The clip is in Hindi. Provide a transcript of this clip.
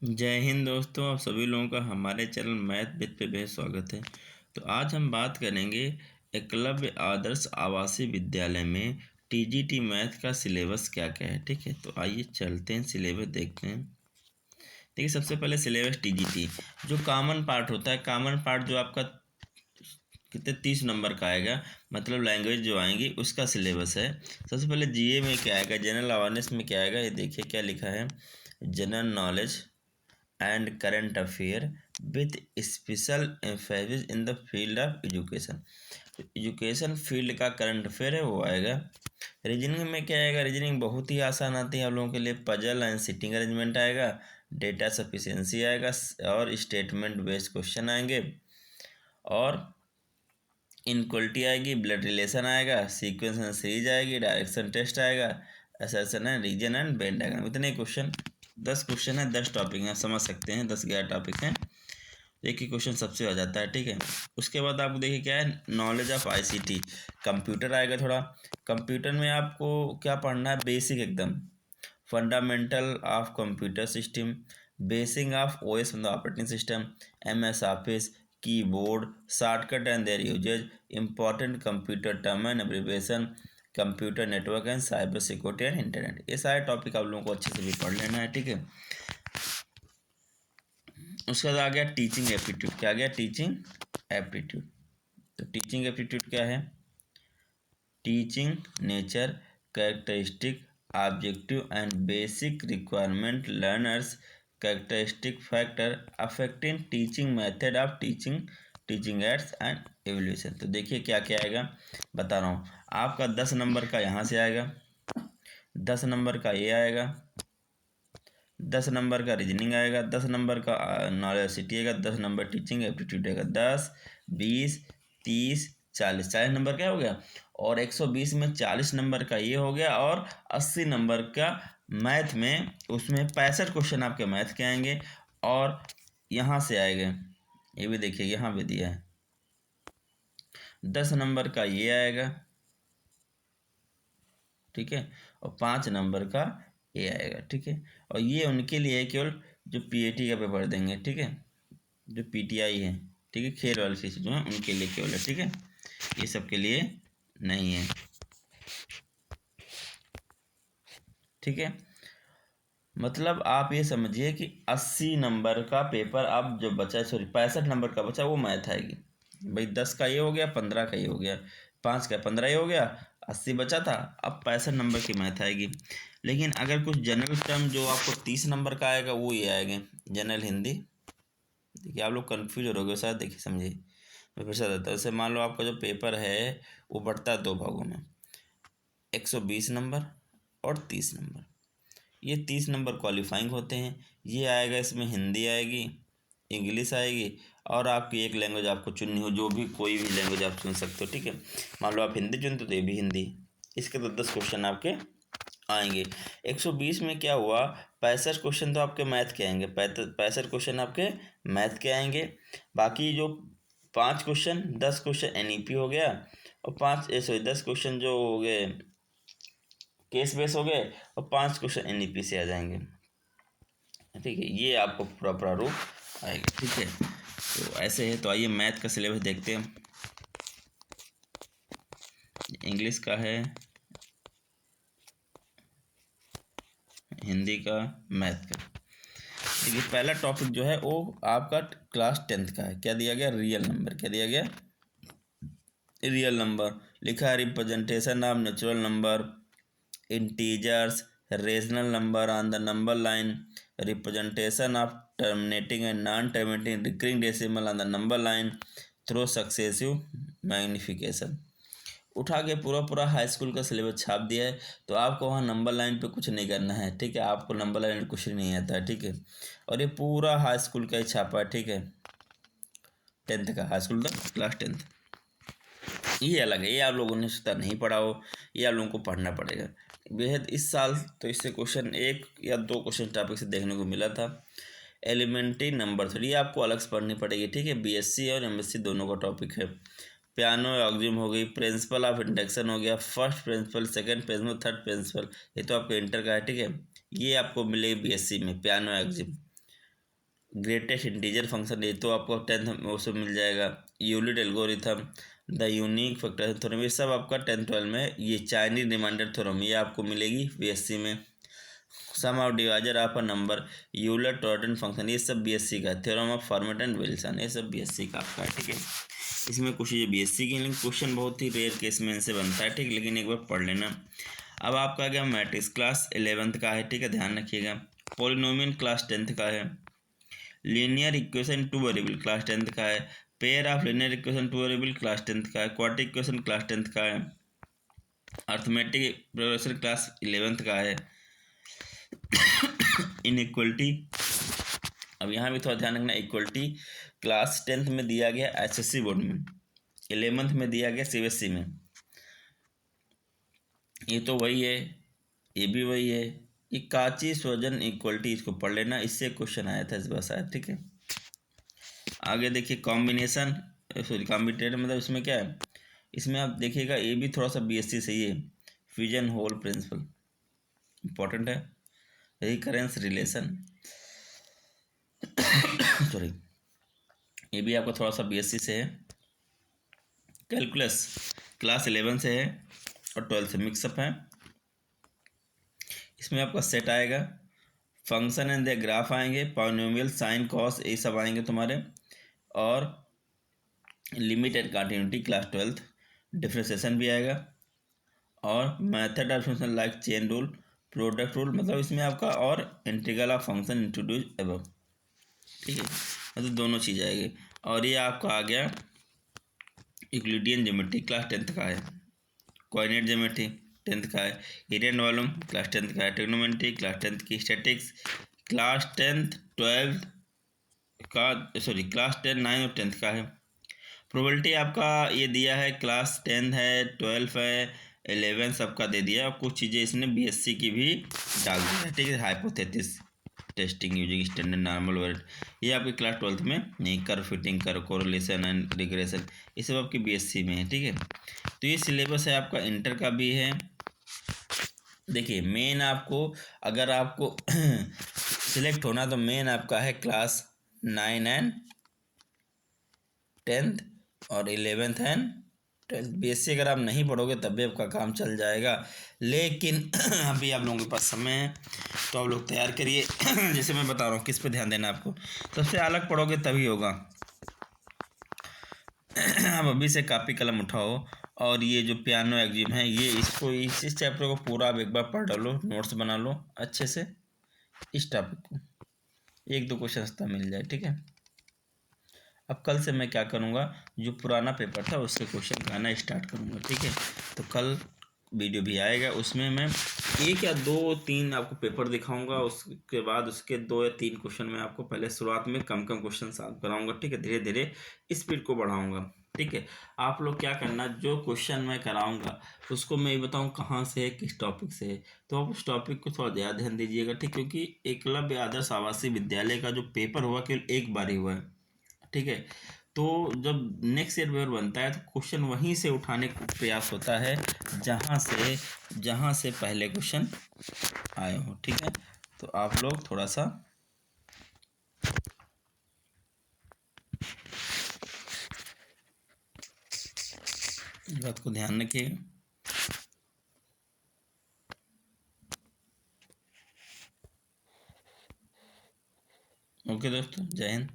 जय हिंद दोस्तों, आप सभी लोगों का हमारे चैनल मैथ विद पे बेहद स्वागत है। तो आज हम बात करेंगे एकलव्य आदर्श आवासीय विद्यालय में टीजीटी मैथ का सिलेबस क्या क्या है। ठीक है, तो आइए चलते हैं, सिलेबस देखते हैं। देखिए, सबसे पहले सिलेबस टीजीटी जो कॉमन पार्ट होता है, कॉमन पार्ट जो आपका कितने 30 नंबर का आएगा, मतलब लैंग्वेज जो आएंगी उसका सिलेबस है। सबसे पहले जीए में क्या आएगा, जनरल अवेयरनेस में क्या आएगा, ये देखिए क्या लिखा है, general knowledge and current affair with special emphasis in the field of education. Education field का करंट अफेयर है वो आएगा। रीजनिंग में क्या आएगा, रीजनिंग बहुत ही आसान आती है आप लोगों के लिए, पजल एंड सिटिंग अरेंजमेंट आएगा, डेटा सफिशिएंसी आएगा और स्टेटमेंट बेस्ड क्वेश्चन आएंगे, और इनक्वलिटी आएगी, ब्लड रिलेशन आएगा, सीक्वेंस एंड सीरीज आएगी, डायरेक्शन टेस्ट आएगा, assertion and reason and Venn diagram. इतने क्वेश्चन, 10 क्वेश्चन है, 10 टॉपिक हैं, समझ सकते हैं, 10-11 टॉपिक हैं, एक ही क्वेश्चन सबसे हो जाता है। ठीक है, उसके बाद आपको देखिए क्या है, नॉलेज ऑफ आईसीटी, कंप्यूटर आएगा थोड़ा। कंप्यूटर में आपको क्या पढ़ना है, बेसिक एकदम, fundamental of computer system, basic of OS मतलब operating system, MS office, keyboard, shortcut and their usages, important computer term and abbreviation, computer network and cyber security and internet. ये सारे टॉपिक आप लोगों को अच्छे से भी पढ़ लेना है। ठीक है, उसके बाद आ गया टीचिंग एप्टीट्यूड। क्या आ गया, टीचिंग एप्टीट्यूड। तो टीचिंग एप्टीट्यूड क्या है, teaching nature, characteristic, objective and basic requirement, learners, characteristic factor affecting teaching method of teaching, teaching ads and evolution. तो देखिए क्या क्या आएगा, बता रहा हूँ आपका। 10 नंबर का यहाँ से आएगा, 10 नंबर का ये आएगा, 10 नंबर का रीजनिंग आएगा, 10 नंबर का नॉलेज सिटी आएगा, 10 नंबर टीचिंग एप्टीट्यूड आएगा, 10, 20, 30, 40, 40 नंबर क्या हो गया, और 120 में 40 नंबर का ये हो गया, और 80 नंबर का मैथ में, उसमें 65 क्वेश्चन आपके मैथ के आएंगे, और यहाँ से आएंगे, ये भी देखिए यहाँ पे दिया है, 10 नंबर का ये आएगा, ठीक है, और 5 नंबर का ये आएगा। ठीक है, और ये उनके लिए है केवल जो पीएटी का पेपर देंगे, ठीक है, जो पीटीआई है, ठीक है, खेल वाले शीशे जो हैं उनके लिए केवल है। ठीक है, ये सब के लिए नहीं है। ठीक है, मतलब आप ये समझिए कि 80 नंबर का पेपर अब जो बचा है, सॉरी 65 नंबर का बचा, वो मैथ आएगी। भाई 10 का ये हो गया, 15 का ये हो गया, 5 का 15 ये हो गया, 80 बचा था, अब 65 नंबर की मैथ आएगी। लेकिन अगर कुछ जनरल टर्म जो आपको 30 नंबर का आएगा वो ये आएंगे, जनरल हिंदी। देखिए आप लोग कन्फ्यूज हो रहे शायद, देखिए समझिए, मैं फिर से बताता हूँ। जैसे मान लो आपका जो पेपर है वो बढ़ता है 2 भागों में, 120 नंबर और 30 नंबर। ये 30 नंबर क्वालिफाइंग होते हैं, ये आएगा, इसमें हिंदी आएगी, इंग्लिश आएगी, और आपकी एक लैंग्वेज आपको चुननी हो, जो भी कोई भी लैंग्वेज आप चुन सकते हो। ठीक है, मान लो आप हिंदी चुनते तो ये भी हिंदी। इसके तो 10 क्वेश्चन आपके आएंगे। 120 में क्या हुआ, 65 क्वेश्चन तो आपके मैथ के आएंगे, 65 क्वेश्चन आपके मैथ के आएंगे। बाकी जो 5 क्वेश्चन, 10 क्वेश्चन एनईपी हो गया, और 10 क्वेश्चन जो हो गए केस बेस हो गए, और 5 क्वेश्चन एनईपी से आ जाएंगे। ठीक है, ये आपको पूरा प्रारूप आएगा। ठीक है, तो ऐसे है। तो आइए मैथ का सिलेबस देखते हैं। इंग्लिश का है, हिंदी का, मैथ का। देखिए पहला टॉपिक जो है वो आपका क्लास 10th का है। क्या दिया गया, रियल नंबर। क्या दिया गया, रियल नंबर। लिखा है representation of natural number, integers, rational number on the number line, representation of terminating and non terminating recurring decimal on the number line through successive magnification. उठा के पूरा पूरा हाई स्कूल का सिलेबस छाप दिया है, तो आपको वहाँ नंबर लाइन पे कुछ नहीं करना है। ठीक है, आपको नंबर लाइन कुछ नहीं आता है। ठीक है, और ये पूरा हाई स्कूल का ही छापा है। ठीक है, 10th का, हाई स्कूल का क्लास 10th, ये अलग है, ये आप लोगों ने सीधा नहीं पढ़ा हो, ये आप लोगों को पढ़ना पड़ेगा बेहद। इस साल तो इससे क्वेश्चन 1 या 2 क्वेश्चन टॉपिक से देखने को मिला था। एलिमेंट्री नंबर 3 ये आपको अलग से पढ़नी पड़ेगी। ठीक है, बीएससी और एमएससी दोनों का टॉपिक है। पियानो ऑक्जिम हो गई, प्रिंसिपल ऑफ इंडक्शन हो गया, first principle, second principle, third principle, ये तो आपके इंटर का है। ठीक है, ये आपको मिलेगी बीएससी में, Peano axiom. Greatest integer function, ये तो आपको 10th में उसमें मिल जाएगा। Euclid algorithm, the unique factor theorem, ये सब आपका 10th-12 में। ये चाइनीज रिमाइंडर थ्योरम ये आपको मिलेगी बीएससी में। Sum of divisor of a number, Euler totient function, ये सब बीएससी का। Theorem of Fermat and Wilson, ये सब बीएससी का आपका है, ठीक है। इसमें कुछ ये बीएससी के, लेकिन क्वेश्चन बहुत ही रेयर केस में इनसे बनता है, ठीक, लेकिन एक बार पढ़ लेना। अब आपका क्या मैट्रिक्स क्लास 11th का है, ठीक है, ध्यान रखिएगा। पॉलिनोमियल क्लास 10th का है। Linear equation 2 variable class 10th का है। Pair of linear equation 2 variable class 10th का है। क्वाड्रेटिक इक्वेशन क्लास 10th का है। अर्थमेटिक प्रोग्रेशन क्लास 11th का है। इनइक्वलिटी, अब यहाँ भी थोड़ा ध्यान रखना, इक्वलिटी क्लास 10th में दिया गया एसएससी बोर्ड में, 11th में दिया गया सीबीएसई में। ये तो वही है, ये भी वही है। ये काची स्वजन इक्वलिटी, इसको पढ़ लेना, इससे क्वेश्चन आया था इस बार शायद, ठीक है। आगे देखिए कॉम्बिनेशन, सॉरी कॉम्बिनेटर, मतलब इसमें क्या है, इसमें आप देखिएगा ये भी थोड़ा सा बीएससी से ही है। फ्यूजन होल प्रिंसिपल इंपॉर्टेंट है। रिकरेंस रिलेशन सॉरी, ये भी आपका थोड़ा सा बीएससी से है। कैलकुलस क्लास 11 से है और 12 से मिक्सअप है। इसमें आपका सेट आएगा, फंक्शन एंड द ग्राफ आएंगे, पॉलिनोमियल, साइन, कॉस, ये सब आएंगे तुम्हारे, और limit and continuity class 12th। Differentiation भी आएगा, और method of function like chain rule, product rule, मतलब इसमें आपका, और integral of function introduce above, ठीक है, मतलब दोनों चीज़ आएगी। और ये आपका आ गया यूक्लिडियन ज्योमेट्री क्लास 10th का है। कोऑर्डिनेट ज्योमेट्री 10th का है। एरिया वॉल्यूम क्लास 10th का है। ट्रिग्नोमेट्री क्लास 10th की। स्टैटिक्स क्लास 10th 12 का, सॉरी क्लास 10 9 और 10th का है। प्रोबेबिलिटी आपका ये दिया है, क्लास 10 है, 12 है, 11 सबका दे दिया, और कुछ चीज़ें इसने बीएससी की भी डाल दी है, ठीक है। Hypothesis testing using standard normal word, ये आपकी क्लास 12th में नहीं। Curve fitting, curve correlation and regression, ये सब आपकी बीएससी में है, ठीक है। तो ये सिलेबस है आपका, इंटर का भी है। देखिए मेन आपको, अगर आपको सिलेक्ट होना तो मेन आपका है क्लास 9 एंड 10th और 11th एंड 12th। बीएससी अगर आप नहीं पढ़ोगे तब भी आपका काम चल जाएगा, लेकिन अभी आप लोगों के पास समय है तो आप लोग तैयार करिए। जैसे मैं बता रहा हूँ किस पे ध्यान देना आपको, सबसे अलग पढ़ोगे तभी होगा। आप अभी से कापी कलम उठाओ, और ये जो पियानो एग्जिम है, ये इसको, इस चैप्टर को पूरा आप एक बार पढ़ डालो, नोट्स बना लो अच्छे से इस टॉपिक को, एक दो क्वेश्चन सस्ता मिल जाए, ठीक है। अब कल से मैं क्या करूँगा, जो पुराना पेपर था उसके क्वेश्चन आना स्टार्ट करूँगा, ठीक है। तो कल वीडियो भी आएगा, उसमें मैं 1 या 2 3 आपको पेपर दिखाऊंगा, उसके बाद उसके 2 या 3 क्वेश्चन मैं आपको पहले शुरुआत में कम कम क्वेश्चन सॉल्व कराऊंगा, ठीक है। धीरे धीरे स्पीड को बढ़ाऊंगा, ठीक है। आप लोग क्या करना, जो क्वेश्चन मैं कराऊंगा उसको मैं ये बताऊँ कहाँ से है, किस टॉपिक से है, तो आप उस टॉपिक को थोड़ा ज़्यादा ध्यान दीजिएगा, ठीक। क्योंकि एकलव्य आदर्श आवासीय विद्यालय का जो पेपर हुआ केवल एक बार ही हुआ है, ठीक है। तो जब नेक्स्ट ईयर पेपर बनता है तो क्वेश्चन वहीं से उठाने का प्रयास होता है जहाँ से पहले क्वेश्चन आए हो, ठीक है। तो आप लोग थोड़ा सा इस बात को ध्यान रखिए। ओके दोस्तों, जय हिंद।